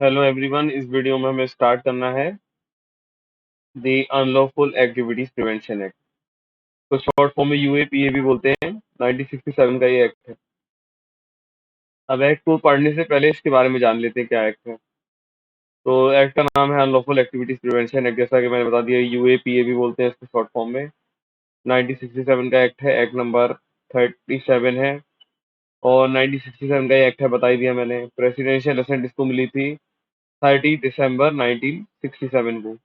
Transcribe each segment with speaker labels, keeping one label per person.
Speaker 1: Hello everyone. इस video में हमें स्टार्ट करना है the unlawful activities prevention act. तो शॉर्ट फॉर्म में यूएपीए भी बोलते हैं। 1967 का ये एक्ट है। अब एक्ट को पढ़ने से पहले इसके बारे में जान लेते हैं क्या एक्ट है। तो एक्ट का नाम है अनलॉफुल एक्टिविटीज प्रिवेंशन एक्ट। जैसा कि मैंने बता दिया, यूएपीए भी बोलते हैं इसको शॉर्ट फॉर्म में। 1967 का एक्ट है, एक्ट नंबर 37 है। और 1967 का ये एक्ट है, बता ही दिया मैंने। प्रेसिडेंशियल असेंट इसको मिली थी 30 दिसंबर 1967 को।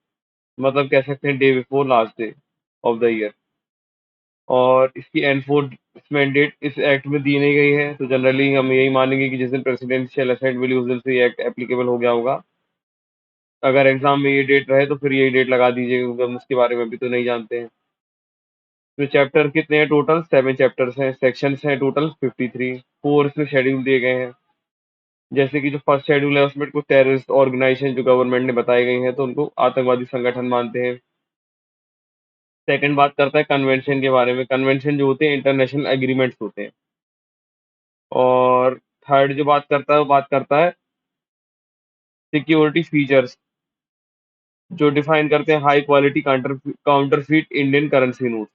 Speaker 1: मतलब कह सकते हैं day before last day of the year. और इसकी एनफोर्समेंट डेट इस एक्ट में दी नहीं गई है, तो जनरली हम यही मानेंगे कि जिस दिन प्रेसिडेंशियल असेंट मिली उस दिन से ये एक्ट एप्लीकेबल हो गया होगा। अगर एग्जाम में ये डेट रहे तो फिर यही डेट लगा दीजिएगा, क्योंकि हम उसके बारे में भी तो नहीं जानते हैं। तो चैप्टर कितने हैं टोटल? 7 चैप्टर्स हैं। सेक्शंस हैं टोटल 53। 4 इसमें शेड्यूल दिए गए हैं। जैसे कि जो फर्स्ट शेड्यूल है उसमें कुछ टेररिस्ट ऑर्गेनाइजेशन जो गवर्नमेंट ने बताई गई हैं, तो उनको आतंकवादी संगठन मानते हैं। सेकंड बात करता है कन्वेंशन के बारे में। कन्वेंशन जो होते हैं इंटरनेशनल एग्रीमेंट्स होते हैं। और थर्ड जो बात करता है वो बात करता है सिक्योरिटी फीचर्स, जो डिफाइन करते हैं high quality counterfeit Indian currency note.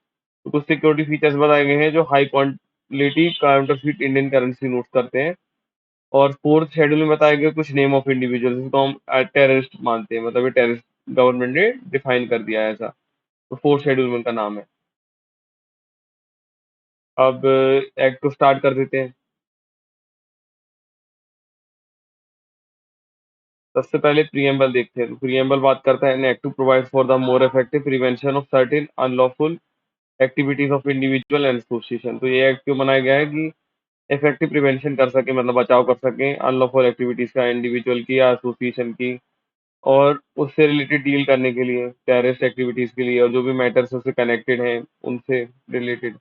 Speaker 1: तो कुछ सिक्योरिटी फीचर्स बताए गए हैं जो high quality counterfeit Indian currency note करते हैं। और फोर्थ शेड्यूल में बताए गए कुछ नेम ऑफ इंडिविजुअल्स जिसको हम टेररिस्ट मानते हैं, मतलब ये टेररिस्ट गवर्नमेंट ने डिफाइन कर दिया है ऐसा। तो फोर्थ शेड्यूल में उनका नाम है। अब एक्ट को स्टार्ट कर देते हैं। सबसे पहले प्रीएम्बल देखते हैं। तो प्रीएम्बल बात करता है, an act to provide for the more effective prevention of certain unlawful activities of individual and association. तो ये एक्ट क्यों बनाया गया है कि इफेक्टिव प्रिवेंशन कर सके, मतलब बचाव कर सके अनलॉफुल एक्टिविटीज का, इंडिविजुअल की या एसोसिएशन की। और उससे रिलेटेड डील करने के लिए, टेररिस्ट एक्टिविटीज के लिए, और जो भी मैटर्स उससे कनेक्टेड हैं उनसे रिलेटेड।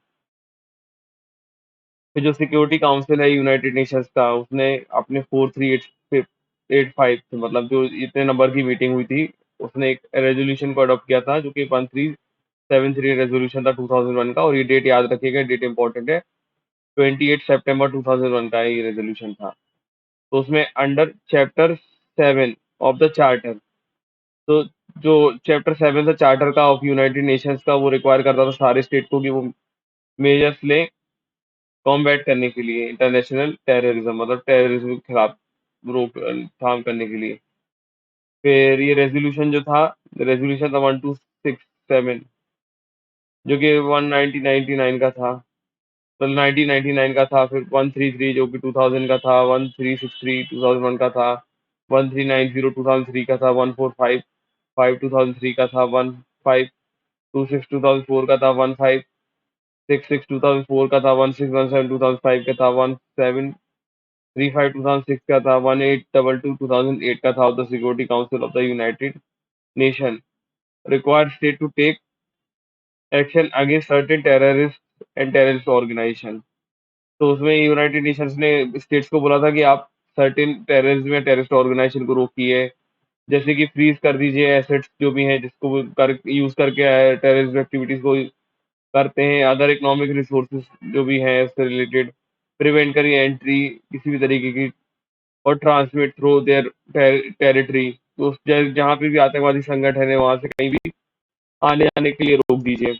Speaker 1: फिर जो सिक्योरिटी काउंसिल है यूनाइटेड नेशंस का, उसने अपने 43885, मतलब जो इतने नंबर की मीटिंग हुई थी, उसने एक रेजोल्यूशन को अडॉप्ट किया था जो कि 1373 रेजोल्यूशन था 2001 का। और ये डेट याद रखिएगा, डेट इंपॉर्टेंट है। 28 सितंबर 2001 का ये रेजोल्यूशन था। तो उसमें under chapter 7 of the charter, तो जो चैप्टर 7 था चार्टर का ऑफ यूनाइटेड नेशंस का, वो रिक्वायर करता था सारे स्टेट को कि वो मेजर्स लें कॉम्बैट करने के लिए इंटरनेशनल टेररिज्म, मतलब टेररिज्म के खिलाफ रोकथाम करने के लिए। फिर ये रेजोल्यूशन जो था, रेजोल्यूशन था 1267, जो कि 1999 का था, मतलब 1999 का था। फिर 133 जो कि 2000 का था, 1363 2001 का था, 1390 2003 का था, 1455 2003 का था, 1526 2004 का था, 1566 2004 का था, 1617 2005 का था, 1735 2006 का था, 1822 2008 का था। The security council of the United nation required state to take action against certain terrorists and terrorist organization। तो उसमें यूनाइटेड नेशंस ने स्टेट्स को बोला था कि आप सर्टेन टेररिज्म या टेररिस्ट ऑर्गेनाइजेशन को रोकिए। जैसे कि फ्रीज कर दीजिए एसेट्स जो भी हैं जिसको वो कर यूज करके टेररिस्ट एक्टिविटीज को करते हैं। अदर इकोनॉमिक रिसोर्सेज जो भी हैं उससे रिलेटेड प्रिवेंट करिए एंट्री किसी भी तरीके की, और ट्रांसमिट थ्रू देयर टेरिटरी। तो जहाँ पे भी आतंकवादी संगठन है वहां से कहीं भी आने जाने के लिए रोक दीजिए।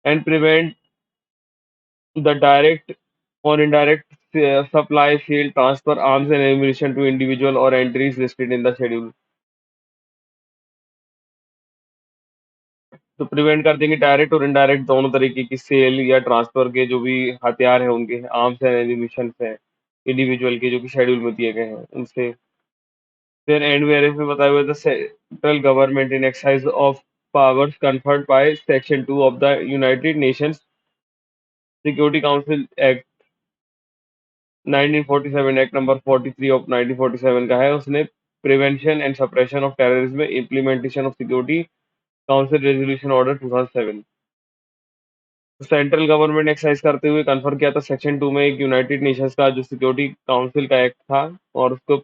Speaker 1: एंड प्रिवेंट द डायरेक्ट और indirect supply, sale, transfer arms and ammunition to individual और entries listed in the schedule. तो प्रिवेंट कर देंगे डायरेक्ट और इनडायरेक्ट दोनों तरीके की सेल या ट्रांसफर के जो भी हथियार हैं उनके, आर्म्स एंड एम्यूनिशन हैं इंडिविजुअल के जो कि शेड्यूल में दिए गए हैं उनसे। फिर एंड में में बताया हुआ the central government in exercise of powers conferred by section 2 of the United Nations security council act 1947, act number 43 of 1947 का है। उसने prevention and suppression of terrorism, implementation of security council resolution order 2007। Central government exercise करते हुए confirm किया था section 2 में एक United Nations का जो सिक्योरिटी काउंसिल का एक्ट था, और उसको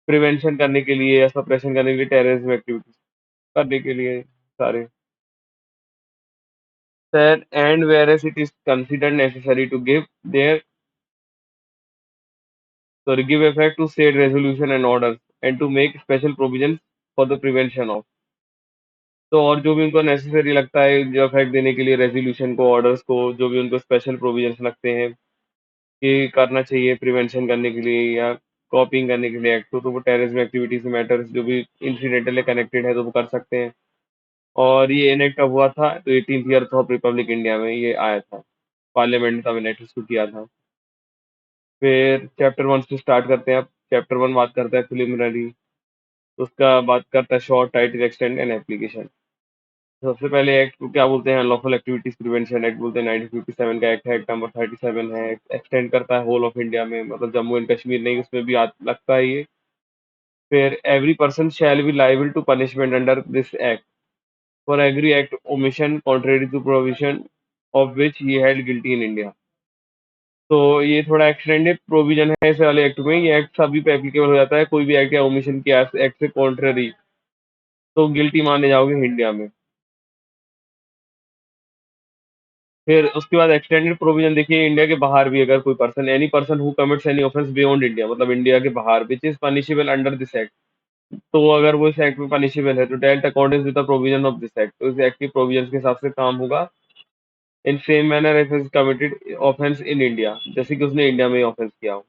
Speaker 1: प्रिवेंशन करने के लिए या सप्रेशन करने के लिए, टेररिज्म एक्टिविटीज करने के लिए सारे। Sir and whereas it is considered necessary to give effect to state resolution and order. And to make special provision for the prevention of. तो और जो भी उनको नेसेसरी लगता है जो इफेक्ट देने के लिए रेजोल्यूशन को, ऑर्डर्स को, जो भी उनको स्पेशल प्रोविजंस लगते हैं कि करना चाहिए प्रिवेंशन करने के लिए या कॉपिंग करने के लिए एक्ट को, तो वो टेररिज्म एक्टिविटीज मैटर्स जो भी इंसिडेंटल है कनेक्टेड है तो वो कर सकते हैं। और ये इनेक्ट कब हुआ था? तो 18th year of Republic India में ये आया था, पार्लियामेंट का इनेक्ट इसको किया था। फिर चैप्टर 1 से स्टार्ट करते हैं। अब चैप्टर 1 बात करता है प्रिलिमिनरी, उसका बात करता है short, title, extend and application. सबसे पहले एक्ट को क्या बोलते हैं? अनलॉफुल एक्टिविटीज प्रिवेंशन एक्ट बोलते हैं। 1957 का एक्ट है, एक्ट नंबर 37 है। एक्सटेंड करता है होल ऑफ इंडिया में, मतलब जम्मू एंड कश्मीर नहीं, उसमें भी लगता है ये। फिर every person shall be liable to punishment under this act for every act omission contrary to provision of which he held guilty in India. तो ये थोड़ा एक्सटेंडेड प्रोविजन है इस वाले एक्ट में। ये एक्ट सभी पे एप्लीकेबल हो जाता है। कोई भी एक्ट या ओमिशन किया एक्ट से कॉन्ट्ररी तो गिल्टी माने जाओगे इंडिया में। फिर उसके बाद एक्सटेंडेड प्रोविजन देखिए, इंडिया के बाहर भी अगर कोई person, any person who commits any offence beyond India, मतलब इंडिया के बाहर, विच is punishable under this act, तो अगर वो इस एक्ट में पनिशेबल है तो dealt according with the provision of this act, तो इस एक्ट के प्रोविजन के हिसाब से काम होगा। In same manner if is committed offence in India, जैसे कि उसने इंडिया में ऑफेंस किया हो।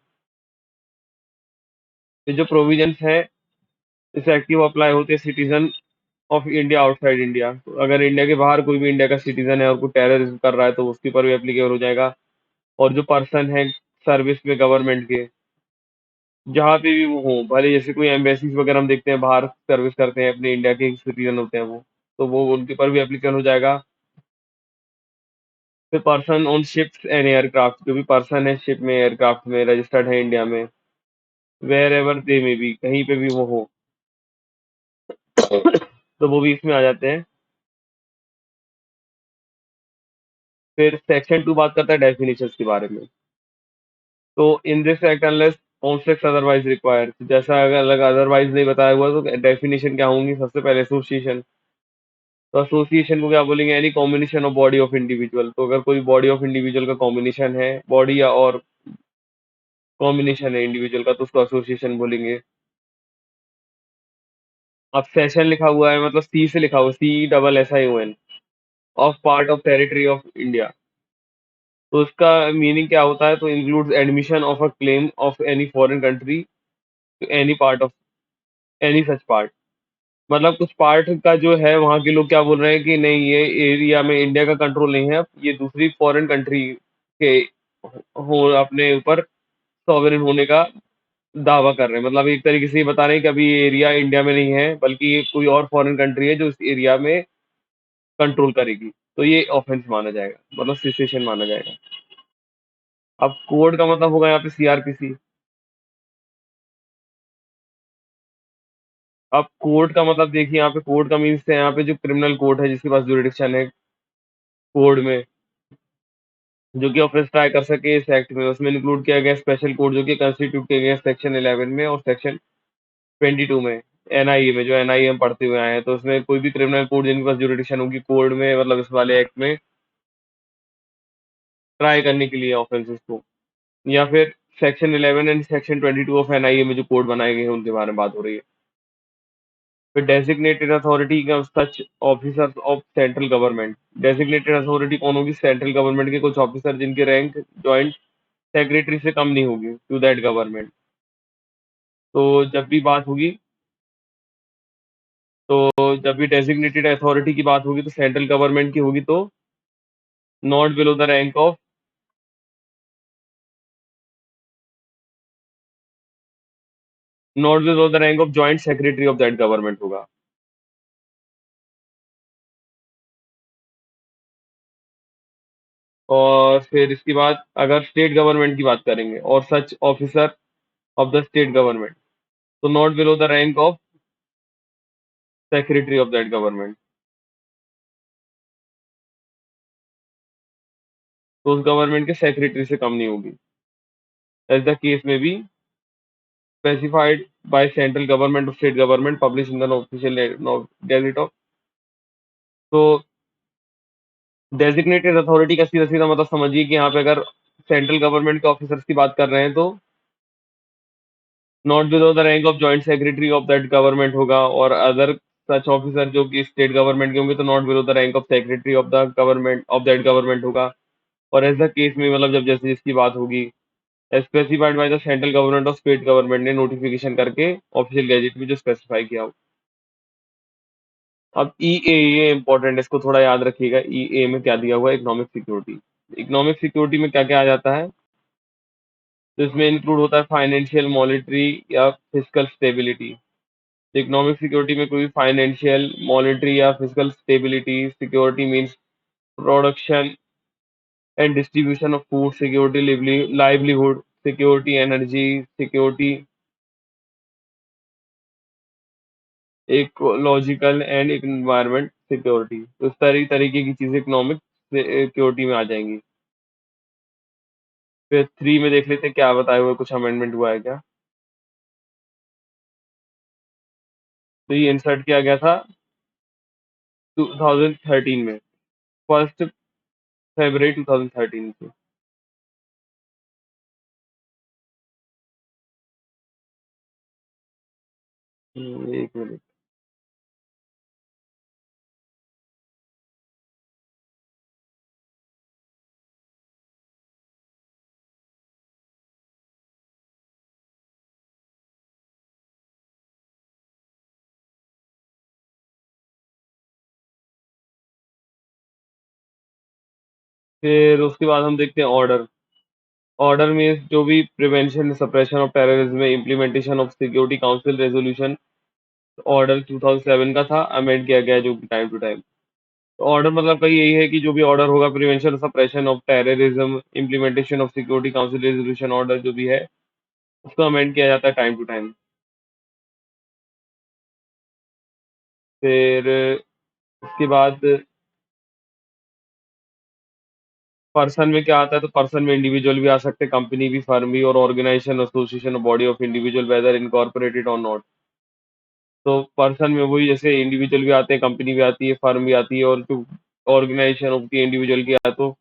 Speaker 1: तो जो प्रोविजंस है इस एक्ट की वो अप्लाई होते हैं citizen of India outside India. तो अगर इंडिया के बाहर कोई भी इंडिया का सिटीजन है और कोई टेररिज्म कर रहा है तो उसके ऊपर भी एप्लीकेबल हो जाएगा। और जो पर्सन है सर्विस में गवर्नमेंट के, जहाँ पे भी वो हो, भले जैसे कोई एम्बेसीज वगैरह हम देखते हैं बाहर सर्विस करते हैं, अपने इंडिया के सिटीजन होते हैं वो, तो वो उनके ऊपर भी एप्लीकेबल हो जाएगा। फिर person on ships and aircraft, जो भी पर्सन है शिप में, एयरक्राफ्ट में, रजिस्टर्ड है इंडिया में, वेयर एवर दे में भी, कहीं पे भी वो हो, तो वो भी इसमें आ जाते हैं। फिर सेक्शन 2 बात करता है डेफिनेशन के बारे में। तो in this act unless conflict otherwise require, जैसा अगर अलग अदरवाइज नहीं बताया हुआ तो डेफिनेशन क्या होंगी? सबसे पहले एसोसिएशन। तो एसोसिएशन को क्या बोलेंगे? Any combination of body of individual. तो अगर कोई बॉडी ऑफ इंडिविजुअल का कॉम्बिनेशन है, बॉडी या और कॉम्बिनेशन है इंडिविजुअल का, तो उसको एसोसिएशन बोलेंगे। अब सेशन लिखा हुआ है, मतलब सी से लिखा हुआ, CSSION, of part of territory of India. तो इसका मीनिंग क्या होता है? तो includes admission of a claim of any foreign country to any part of any such part. मतलब कुछ पार्ट का जो है वहाँ के लोग क्या बोल रहे हैं कि नहीं, ये एरिया में इंडिया का कंट्रोल नहीं है, ये दूसरी फॉरेन कंट्री के हो अपने ऊपर सॉवरेन होने का दावा कर रहे हैं। मतलब एक तरीके से ये बता रहे हैं कि अभी ये एरिया इंडिया में नहीं है, बल्कि ये कोई और फॉरेन कंट्री है जो इस एरिया में कंट्रोल करेगी। तो ये ऑफेंस माना जाएगा, मतलब सिचुएशन माना जाएगा। अब कोड का मतलब होगा यहाँ पे CRPC। अब कोर्ट का मतलब देखिए, यहाँ पे कोर्ट का मीन्स है यहाँ पे जो क्रिमिनल कोर्ट है जिसके पास जुरिडिक्शन है कोड में, जो कि ऑफेंस ट्राई कर सके इस एक्ट में, उसमें इंक्लूड किया गया स्पेशल कोड जो कि कंस्टिट्यूट किया गया सेक्शन 11 में और सेक्शन 22 में, NIA में, जो NIA हम पढ़ते हुए आए हैं। तो उसमें कोई भी क्रिमिनल कोड जिनके पास जुरिडिक्शन होगी कोड में, मतलब इस वाले एक्ट में ट्राई करने के लिए ऑफेंसेस को, या फिर section 11 and section 22 of NIA में जो कोड बनाए गए हैं उनके बारे में बात हो रही है। फिर डेजिग्नेटेड अथॉरिटी का such officers of central government. Designated authority कौन होगी? सेंट्रल गवर्नमेंट के कुछ ऑफिसर जिनकी रैंक जॉइंट सेक्रेटरी से कम नहीं होगी टू दैट गवर्नमेंट। तो जब भी बात होगी, तो जब भी डेजिग्नेटेड अथॉरिटी की बात होगी तो सेंट्रल गवर्नमेंट की होगी, तो not below the rank of, not below the rank of joint secretary of that government होगा। और फिर इसके बाद अगर स्टेट गवर्नमेंट की बात करेंगे, और such officer of the state government, तो not below the rank of secretary of that government, तो उस गवर्नमेंट के सेक्रेटरी से कम नहीं होगी। As the case may be specified by central government or state government published in the official gazette of। तो designated authority का सीधा सीधा मतलब समझिए कि यहाँ पे अगर सेंट्रल गवर्नमेंट के ऑफिसर्स की बात कर रहे हैं तो not below the rank of joint secretary of that government होगा, और अदर सच ऑफिसर जो कि स्टेट गवर्नमेंट के होंगे तो not below the rank of secretary of the government of that government होगा। और ऐसा केस में मतलब जब जैसे जिसकी बात होगी, specified by the central government और स्टेट गवर्नमेंट ने नोटिफिकेशन करके ऑफिशियल गैजेट में जो स्पेसिफाई किया हो। अब ये इंपॉर्टेंट है, इसको थोड़ा याद रखिएगा। में क्या दिया हुआ है? Economic security. इकोनॉमिक सिक्योरिटी में क्या क्या आ जाता है? तो इसमें इंक्लूड होता है फाइनेंशियल, मॉनेटरी या फिजिकल स्टेबिलिटी। इकोनॉमिक सिक्योरिटी में कोई फाइनेंशियल, मॉनेटरी या physical stability. Security means production and distribution of food security, livelihood security, energy security, ecological and environment security. तो इस तरीके की चीजें इकोनॉमिक सिक्योरिटी में आ जाएंगी। फिर 3 में देख लेते हैं क्या बताए हुए, कुछ अमेंडमेंट हुआ है क्या। तो ये इंसर्ट किया गया था 2013 में, 1 फरवरी 2013 से। 1 मिनट। फिर उसके बाद हम देखते हैं ऑर्डर। ऑर्डर में जो भी प्रिवेंशन सप्रेशन ऑफ टेररिज्म में implementation of security council resolution order 2007 का था, अमेंड किया गया है जो कि टाइम टू टाइम। ऑर्डर मतलब का यही है कि जो भी ऑर्डर होगा prevention suppression of terrorism, implementation of security council resolution order जो भी है, उसको अमेंड किया जाता है टाइम टू टाइम। फिर उसके बाद पर्सन में क्या आता है? तो पर्सन में इंडिविजुअल भी आ सकते हैं, कंपनी भी, फर्म भी, और organisation, association, body of individual whether incorporated or not. तो पर्सन में वही, जैसे इंडिविजुअल भी आते हैं, कंपनी भी आती है, फर्म भी आती है, और जो ऑर्गेनाइजेशन होती है इंडिविजुअल की, या तो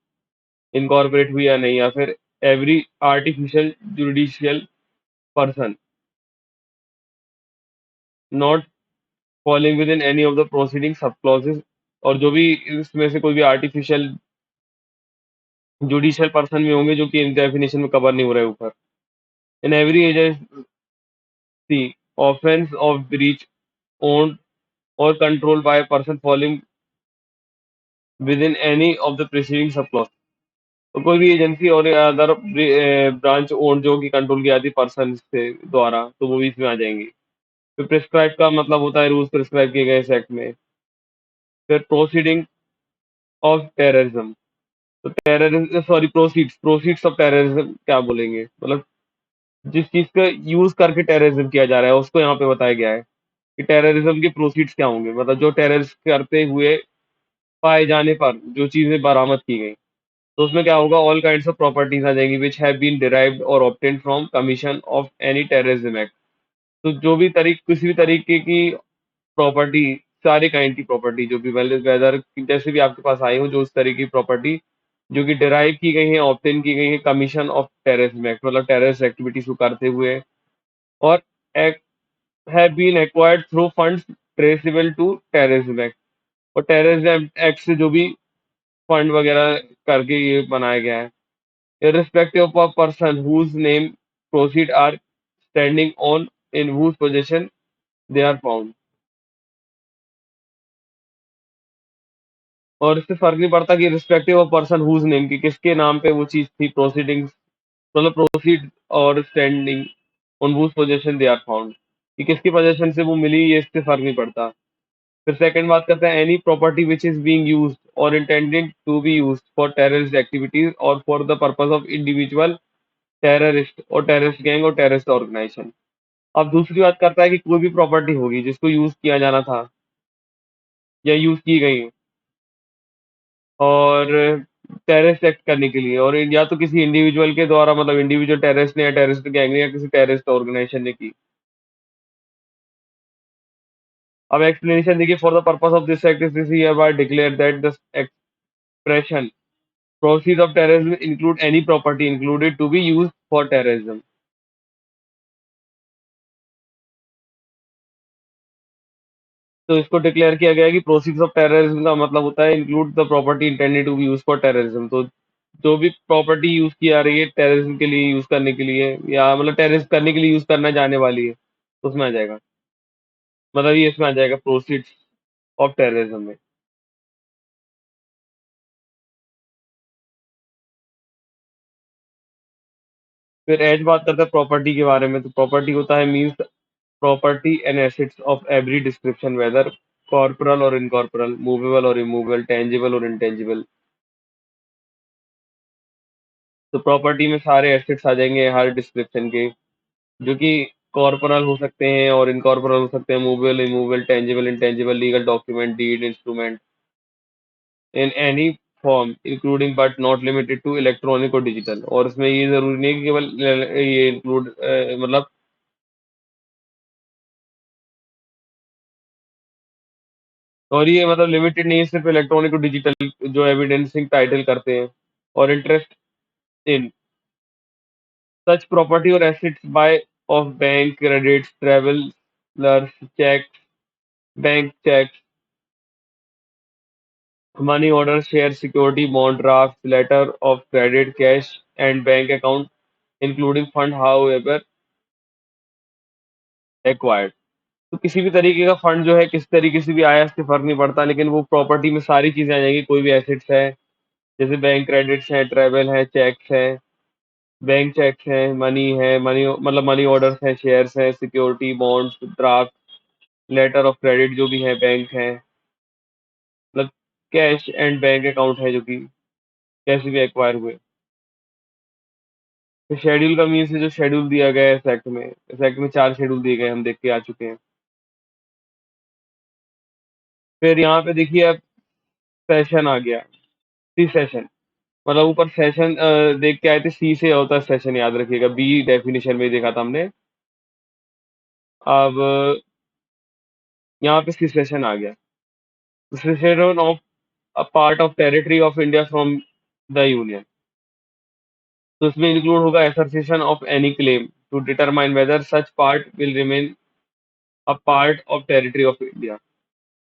Speaker 1: इनकॉर्पोरेट हुई या नहीं, या फिर every artificial judicial person not falling within any of the proceeding सब क्लॉजेस। और जो भी इसमें से कोई भी आर्टिफिशियल जुडिशियल पर्सन में होंगे जो कि इन डेफिनेशन में कवर नहीं हो रहे ऊपर। In every agency offence of breach owned और controlled by person falling within any of the preceding sub clause. तो कोई भी एजेंसी और अदर ब्रांच ओन जो कि कंट्रोल की जाती है पर्सन से द्वारा, तो वो भी इसमें आ जाएंगी। फिर प्रिस्क्राइब का मतलब होता है रूल्स प्रिस्क्राइब किए गए इस एक्ट में। फिर प्रोसीडिंग ऑफ टेररिज्म, तो terrorism sorry proceeds proceeds of terrorism क्या बोलेंगे, मतलब जिस चीज का यूज करके टेररिज्म किया जा रहा है उसको यहाँ पे बताया गया है कि टेररिज्म के प्रोसीड्स क्या होंगे, मतलब जो टेररिस्ट करते हुए पाए जाने पर जो चीजें बरामद की गई। तो उसमें क्या होगा? ऑल काइंड्स ऑफ प्रॉपर्टीज आ जाएंगी विच हैव बीन डिराइव्ड और obtained from commission of any terrorism act. तो जो भी किसी भी तरीके की प्रॉपर्टी, सारे काइंड की प्रॉपर्टी जो भी वेदर जैसे भी आपके पास आई हो, जो उस तरह की प्रॉपर्टी जो कि डिराइव की गई है, ऑब्टेन की गई है कमीशन ऑफ टेररिज्म एक्ट, मतलब टेररिस्ट एक्टिविटीज को करते हुए, और have been acquired through funds traceable to terrorism act. और टेररिज्म एक्ट से जो भी फंड वगैरह करके ये बनाया गया है, irrespective of a person whose name proceed are standing on in whose possession they are found। और इससे फर्क नहीं पड़ता कि respective of person whose name, की किसके नाम पे वो चीज थी, प्रोसीडिंग्स मतलब प्रोसीड और standing on whose possession they are found, कि किसकी पोजेशन से वो मिली, ये इससे फर्क नहीं पड़ता। फिर सेकंड बात करते हैं any property which is being used और intended to be used for terrorist activities और for the purpose of individual terrorist और टेररिस्ट गैंग और टेररिस्ट ऑर्गेनाइजेशन। अब दूसरी बात करता है कि कोई भी प्रॉपर्टी होगी जिसको यूज किया जाना था या यूज की गई और टेररिस्ट एक्ट करने के लिए, और या तो किसी इंडिविजुअल के द्वारा, मतलब इंडिविजुअल टेररिस्ट ने या टेररिस्ट गैंग ने या किसी टेररिस्ट ऑर्गेनाइजेशन ने की। अब एक्सप्लेनेशन देखिए, for the purpose of this act is hereby declared that the expression proceeds of terrorism include any property included to be used for terrorism। तो इसको डिक्लेयर किया गया है कि प्रोसीड्स ऑफ टेररिज्म का मतलब होता है include the property intended to be use for terrorism. तो जो भी प्रॉपर्टी यूज की जा रही है टेररिज्म के लिए यूज करने के लिए या मतलब टेररिज्म करने के लिए यूज करना जाने वाली है, तो उसमें आ जाएगा। मतलब ये इसमें आ जाएगा प्रोसीड्स ऑफ टेररिज्म में। फिर एज बात करते हैं प्रॉपर्टी के बारे में, तो प्रॉपर्टी होता है means property and assets of every description whether corporal or incorporeal, movable or immovable, tangible or intangible. तो प्रॉपर्टी में सारे एसेट्स आ जाएंगे हर डिस्क्रिप्शन के, जो कि कॉर्पोरल हो सकते हैं और इनकॉर्पोरल हो सकते हैं, movable, immovable, tangible, intangible, legal document, deed, instrument in any form including but not limited to electronic or digital. और इसमें ये जरूरी नहीं है कि केवल ये इंक्लूड मतलब, और ये मतलब लिमिटेड नहीं है सिर्फ इलेक्ट्रॉनिक और डिजिटल जो एविडेंसिंग टाइटल करते हैं। और interest in such property or assets by of bank credits travellers cheque bank cheque money order share security bond draft letter of credit cash and bank account including fund however acquired. तो किसी भी तरीके का fund जो है किस तरीके से भी आया इससे फर्क नहीं पड़ता, लेकिन वो प्रॉपर्टी में सारी चीजें आ जाएंगी। कोई भी एसेट्स है जैसे बैंक क्रेडिट्स है, ट्रेवल है, चेक्स है, बैंक चेक्स है, मनी है, मनी मतलब मनी ऑर्डर्स है, शेयर्स है, security bonds draft letter of credit जो भी है, बैंक है, मतलब कैश एंड बैंक अकाउंट है जो कि कैसे भी एक्वायर हुए। तो शेड्यूल का मीन्स है जो शेड्यूल दिया गया है इस एक्ट में। इस एक्ट में 4 शेड्यूल दिए गए, हम देख के आ चुके हैं। फिर यहाँ पे देखिए अब सेशन आ गया, सी सेशन। मतलब ऊपर सेशन देख के आए थे, सी से होता है सेशन, याद रखिएगा, बी डेफिनेशन में ही देखा था हमने। अब यहाँ पे सी सेशन आ गया, cession of a part of territory of India from the union. तो इसमें इंक्लूड होगा association of any claim to determine whether such part will remain a part of territory of India.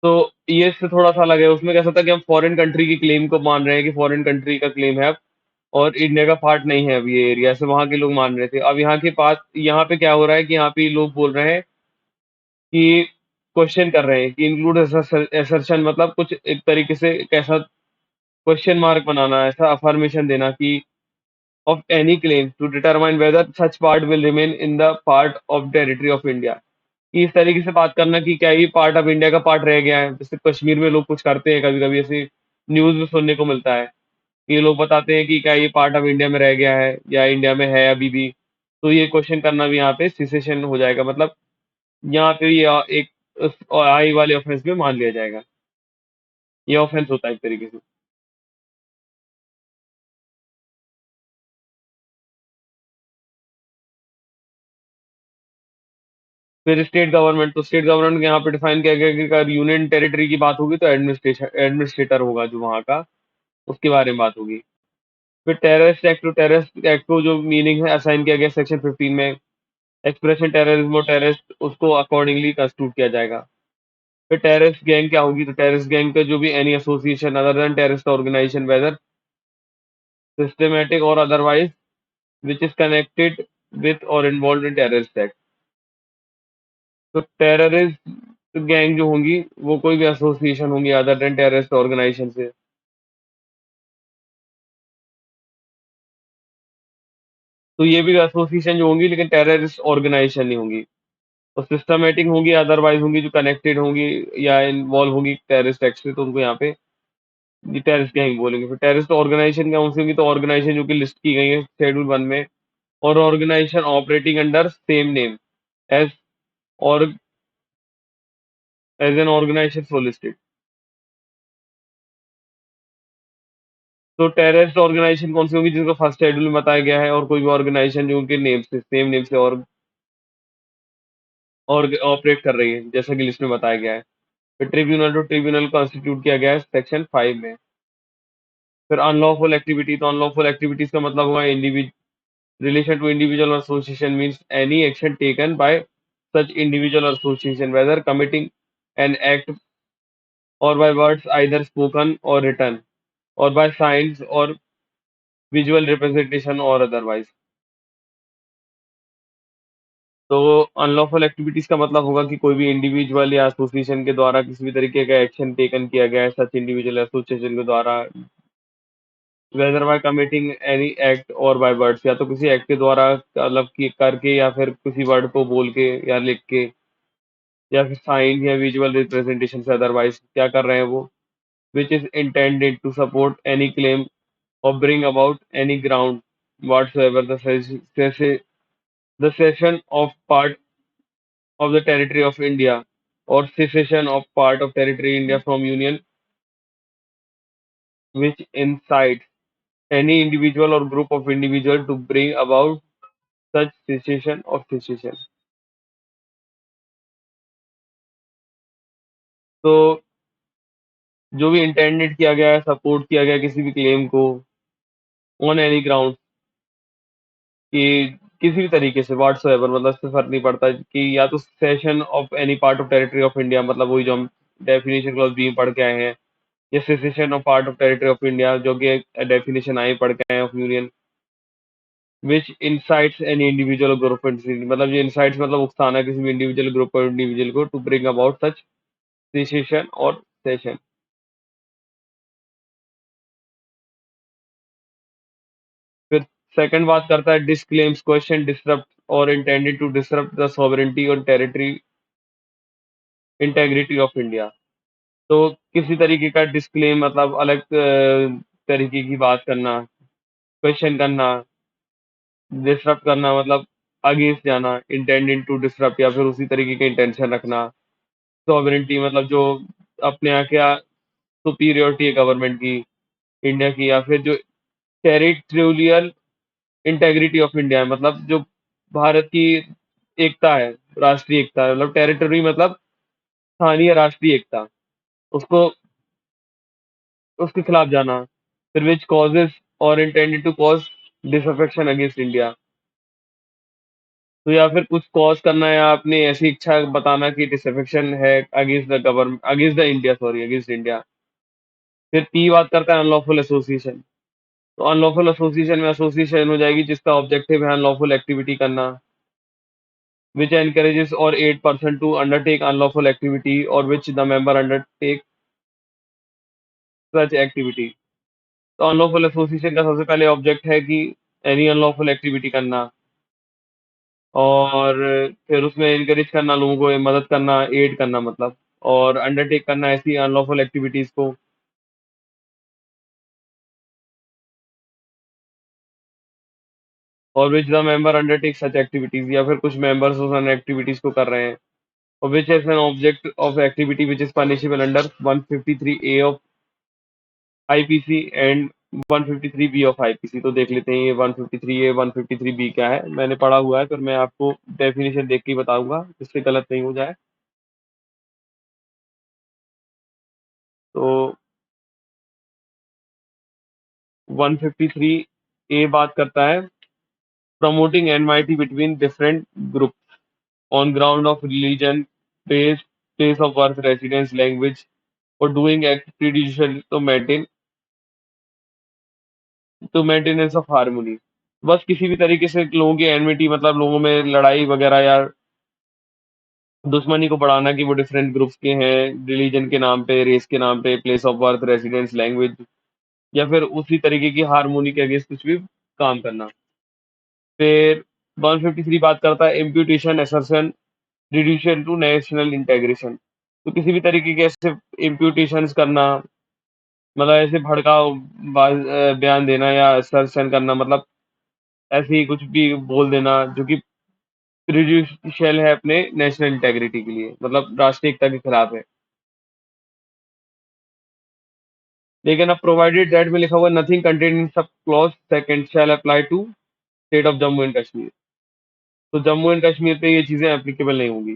Speaker 1: तो ये इससे थोड़ा सा अलग है, उसमें कैसा था कि हम फॉरेन कंट्री की क्लेम को मान रहे हैं कि फॉरेन कंट्री का क्लेम है अब, और इंडिया का पार्ट नहीं है अब ये एरिया, से वहां के लोग मान रहे थे। अब यहाँ के पास यहाँ पे क्या हो रहा है कि यहाँ पे लोग बोल रहे हैं कि क्वेश्चन कर रहे हैं कि इंक्लूड एसर्शन, मतलब कुछ एक तरीके से कैसा क्वेश्चन मार्क बनाना, ऐसा अफर्मेशन देना कि of any claim to determine whether such part will remain in the part of territory of India. कि इस तरीके से बात करना कि क्या ये पार्ट ऑफ इंडिया का पार्ट रह गया है। जैसे कश्मीर में लोग कुछ करते हैं, कभी कभी ऐसे न्यूज में सुनने को मिलता है कि ये लोग बताते हैं कि क्या ये पार्ट ऑफ इंडिया में रह गया है या इंडिया में है अभी भी। तो ये क्वेश्चन करना भी यहाँ पे सिसेशन हो जाएगा, मतलब यहाँ पे ये एक आई वाले ऑफेंस में मान लिया जाएगा। ये ऑफेंस होता है एक तरीके से। फिर स्टेट गवर्नमेंट, तो स्टेट गवर्नमेंट के यहाँ पे डिफाइन किया गया कि अगर यूनियन टेरिटरी की बात होगी तो एडमिनिस्ट्रेशन एडमिनिस्ट्रेटर होगा जो वहाँ का, उसके बारे में बात होगी। फिर टेररिस्ट एक्ट, तो टेररिस्ट एक्ट को जो मीनिंग है असाइन किया गया सेक्शन 15 में, एक्सप्रेशन टेररिज्म और टेररिस्ट उसको अकॉर्डिंगली कंस्टिट्यूट किया जाएगा। फिर टेररिस्ट गैंग क्या होगी, तो टेररिस्ट गैंग का जो भी any association other than terrorist organisation whether systematic और otherwise which is connected with और इन्वॉल्व इन टेररिस्ट एक्ट। तो टेररिस्ट गैंग जो होंगी वो कोई भी एसोसिएशन होंगी अदर देन टेररिस्ट ऑर्गेनाइजेशन से। तो ये भी एसोसिएशन जो होंगी लेकिन टेररिस्ट ऑर्गेनाइजेशन नहीं होंगी। और सिस्टमेटिक होंगी अदरवाइज होंगी जो कनेक्टेड होंगी या इन्वॉल्व होंगी टेररिस्ट एक्ट से, तो उनको यहाँ पे टेररिस्ट गैंग बोलेंगे। फिर टेररिस्ट ऑर्गेनाइजेशन कौन सी होंगी, तो ऑर्गेनाइजेशन जो कि लिस्ट की गई है शेड्यूल 1 में, और organisation operating under same name as or as an organisation solicited. तो टेररिस्ट ऑर्गेनाइजेशन कौन सी होगी, जिसको फर्स्ट शेड्यूल में बताया गया है, और कोई भी ऑर्गेनाइजेशन जो उनके नेम से सेम नेम से और ऑपरेट कर रही है जैसा कि लिस्ट में बताया गया है। फिर ट्रिब्यूनल, तो ट्रिब्यूनल कॉन्स्टिट्यूट किया गया है सेक्शन 5 में। फिर अनलॉफुल एक्टिविटी, तो अनलॉफुल एक्टिविटीज का मतलब हुआ relation to individual or association means any action taken by such individual or association whether committing an act or by words either spoken or written, or by signs or visual representation or otherwise. तो unlawful activities का मतलब होगा कि कोई भी individual या association के द्वारा किसी भी तरीके का एक्शन टेकन किया गया है सच इंडिविजुअल एसोसिएशन के द्वारा, whether by committing any act और बाय वर्ड्स, या तो किसी एक्ट के द्वारा मतलब कि करके या फिर किसी वर्ड को बोल के या लिख के या फिर साइन या विजुअल रिप्रेजेंटेशन से अदरवाइज क्या कर रहे हैं वो, which is intended to support any claim or bring about any ground whatsoever the cession of part of the territory of India or secession of part of territory India from Union, which incites any individual or group of individuals to bring about such secession or secession. तो जो भी intended किया गया है, support किया गया है किसी भी क्लेम को ऑन एनी ग्राउंड, कि किसी भी तरीके से व्हाटसोएवर, मतलब इससे फर्क नहीं पड़ता कि या तो session of any part of territory of India, मतलब वही जो हम डेफिनेशन क्लॉज बी में पढ़ के आए हैं, या secession of part of territory of India जो कि डेफिनेशन आए पढ़ के आए of union, which incites any individual group, मतलब ये इनसाइट्स मतलब उकसाना किसी भी इंडिविजुअल ग्रुप और इंडिविजुअल को to bring about such secession or cession. फिर सेकंड बात करता है disclaims question disrupt or intended to disrupt the sovereignty or territory integrity of India. तो किसी तरीके का डिस्क्लेम मतलब अलग तरीके की बात करना, क्वेश्चन करना, डिसरप्ट करना मतलब अगेंस्ट जाना, इंटेंडेड टू डिसरप्ट या फिर उसी तरीके का इंटेंशन रखना, सॉवरेंटी मतलब जो अपने यहाँ क्या सुपीरियोरिटी है गवर्नमेंट की, इंडिया की, या फिर जो टेरिटोरियल इंटेग्रिटी ऑफ इंडिया है, मतलब जो भारत की एकता है, राष्ट्रीय एकता है, मतलब टेरिटरी मतलब स्थानीय राष्ट्रीय एकता, उसको उसके खिलाफ जाना। फिर which causes or intended to cause disaffection against India, तो या फिर कुछ कॉज करना या अपनी ऐसी इच्छा बताना कि डिसअफेक्शन है against the government, against the India, sorry against India. फिर पी बात करता है अनलॉफुल एसोसिएशन। तो अनलॉफुल एसोसिएशन में एसोसिएशन हो जाएगी जिसका ऑब्जेक्टिव है अनलॉफुल एक्टिविटी करना, विच एनकरेजेस और aid person to undertake unlawful activity और which the member undertake such activity. तो अनलॉफुल एसोसिएशन का सबसे पहले ऑब्जेक्ट है कि एनी अनलॉफुल एक्टिविटी करना, और फिर उसमें एनकरेज करना, लोगों को मदद करना, एड करना मतलब, और अंडरटेक करना ऐसी अनलॉफुल एक्टिविटीज को, और which the member undertake such activities, या फिर कुछ मेंबर्स उस एक्टिविटीज को कर रहे हैं, or which is an object of activity which is punishable under 153 A of IPC and 153 B of IPC. तो देख लेते हैं ये 153 ए 153 बी क्या है, मैंने पढ़ा हुआ है, फिर मैं आपको डेफिनेशन देख के ही बताऊंगा जिससे गलत नहीं हो जाए। तो 153 ए बात करता है promoting enmity between different groups on ground of religion, race, place of birth, residence, language, or doing act prejudicial to maintenance of harmony। बस किसी भी तरीके से लोगों की एनमिटी मतलब लोगों में लड़ाई वगैरह या दुश्मनी को बढ़ाना कि वो डिफरेंट ग्रुप्स के हैं, रिलीजन के नाम पे, रेस के नाम पे, place of birth, residence, language, या फिर उसी तरीके की हारमोनी के अगेंस्ट कुछ भी काम करना। फिर 153 बात करता है imputation assertion reduction to national integration. तो किसी भी तरीके के ऐसे इम्प्यूटेशंस करना, मतलब ऐसे भड़काऊ बयान देना या असर्शन करना, मतलब ऐसे ही कुछ भी बोल देना जो कि प्रिजुडिशियल है अपने नेशनल इंटेग्रिटी के लिए, मतलब राष्ट्रीय एकता के खिलाफ है। लेकिन अब प्रोवाइडेड दैट में लिखा हुआ nothing contain in sub clause second shall apply to state of Jammu and Kashmir. तो जम्मू एंड कश्मीर पे ये चीजें एप्लीकेबल नहीं होंगी।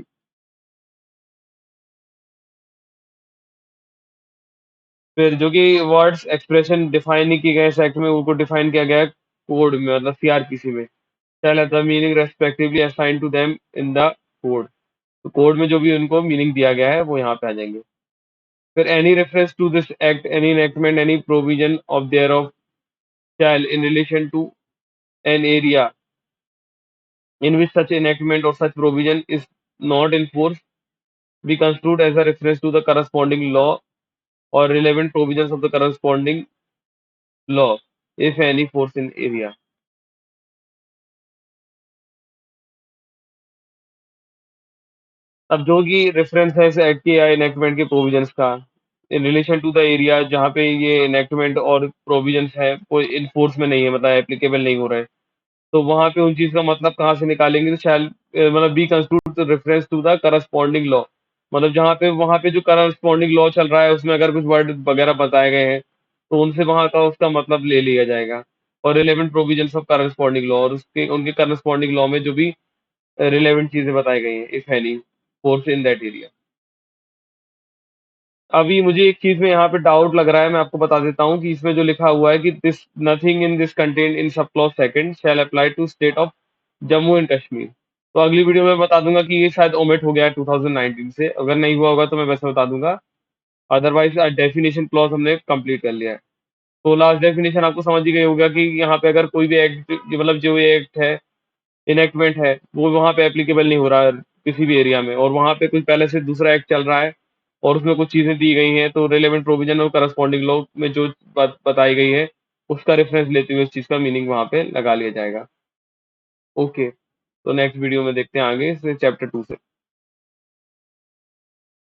Speaker 1: फिर जो कि वर्ड्स एक्सप्रेशन डिफाइन नहीं किए गए इस एक्ट में, उनको डिफाइन किया गया है कोड में, मतलब सीआरपीसी में। Shall have the meaning respectively assign to them in the code. तो कोड में जो भी उनको मीनिंग दिया गया है वो यहाँ पे आ जाएंगे। फिर any reference to this act, any enactment, any provision of thereof shall in relation to an area in which such enactment or such provision is not in force be construed as a reference to the corresponding law or relevant provisions of the corresponding law if any force in area। अब जो कि reference है इस act के या enactment के प्रोविजंस का in relation to the area जहाँ पे ये इनेक्टमेंट और प्रोविजंस है वो इन फोर्स में नहीं है, मतलब एप्लीकेबल नहीं हो रहा है, तो वहाँ पे उन चीज का मतलब कहाँ से निकालेंगे? तो शैल मतलब be constitute reference to the corresponding law, मतलब जहाँ पे वहाँ पे जो करस्पॉन्डिंग लॉ चल रहा है उसमें अगर कुछ वर्ड वगैरह बताए गए हैं तो उनसे वहाँ का उसका मतलब ले लिया जाएगा। और relevant provisions of corresponding law, और उसके उनके करस्पॉन्डिंग लॉ में जो भी रिलेवेंट चीजें बताई गई हैं if any force in that area. अभी मुझे एक चीज में यहाँ पे डाउट लग रहा है, मैं आपको बता देता हूँ कि इसमें जो लिखा हुआ है कि this nothing in this contain in sub clause second shall apply to state of Jammu and Kashmir. तो अगली वीडियो में बता दूंगा कि ये शायद ओमिट हो गया है 2019 से, अगर नहीं हुआ होगा तो मैं वैसे बता दूंगा। अदरवाइज डेफिनेशन क्लॉज हमने कंप्लीट कर लिया है। तो लास्ट डेफिनेशन आपको समझ ही गए होगा कि यहाँ पे अगर कोई भी एक्ट, मतलब जो ये एक्ट है, इनेक्टमेंट है, वो वहाँ पे एप्लीकेबल नहीं हो रहा है किसी भी एरिया में, और वहाँ पे कुछ पहले से दूसरा एक्ट चल रहा है और उसमें कुछ चीजें दी गई हैं, तो रिलेवेंट प्रोविजन और करस्पॉन्डिंग लॉ में जो बात बताई गई है उसका रेफरेंस लेते हुए उस चीज का मीनिंग वहाँ पे लगा लिया जाएगा। ओके, तो नेक्स्ट वीडियो में देखते हैं आगे से चैप्टर 2 से।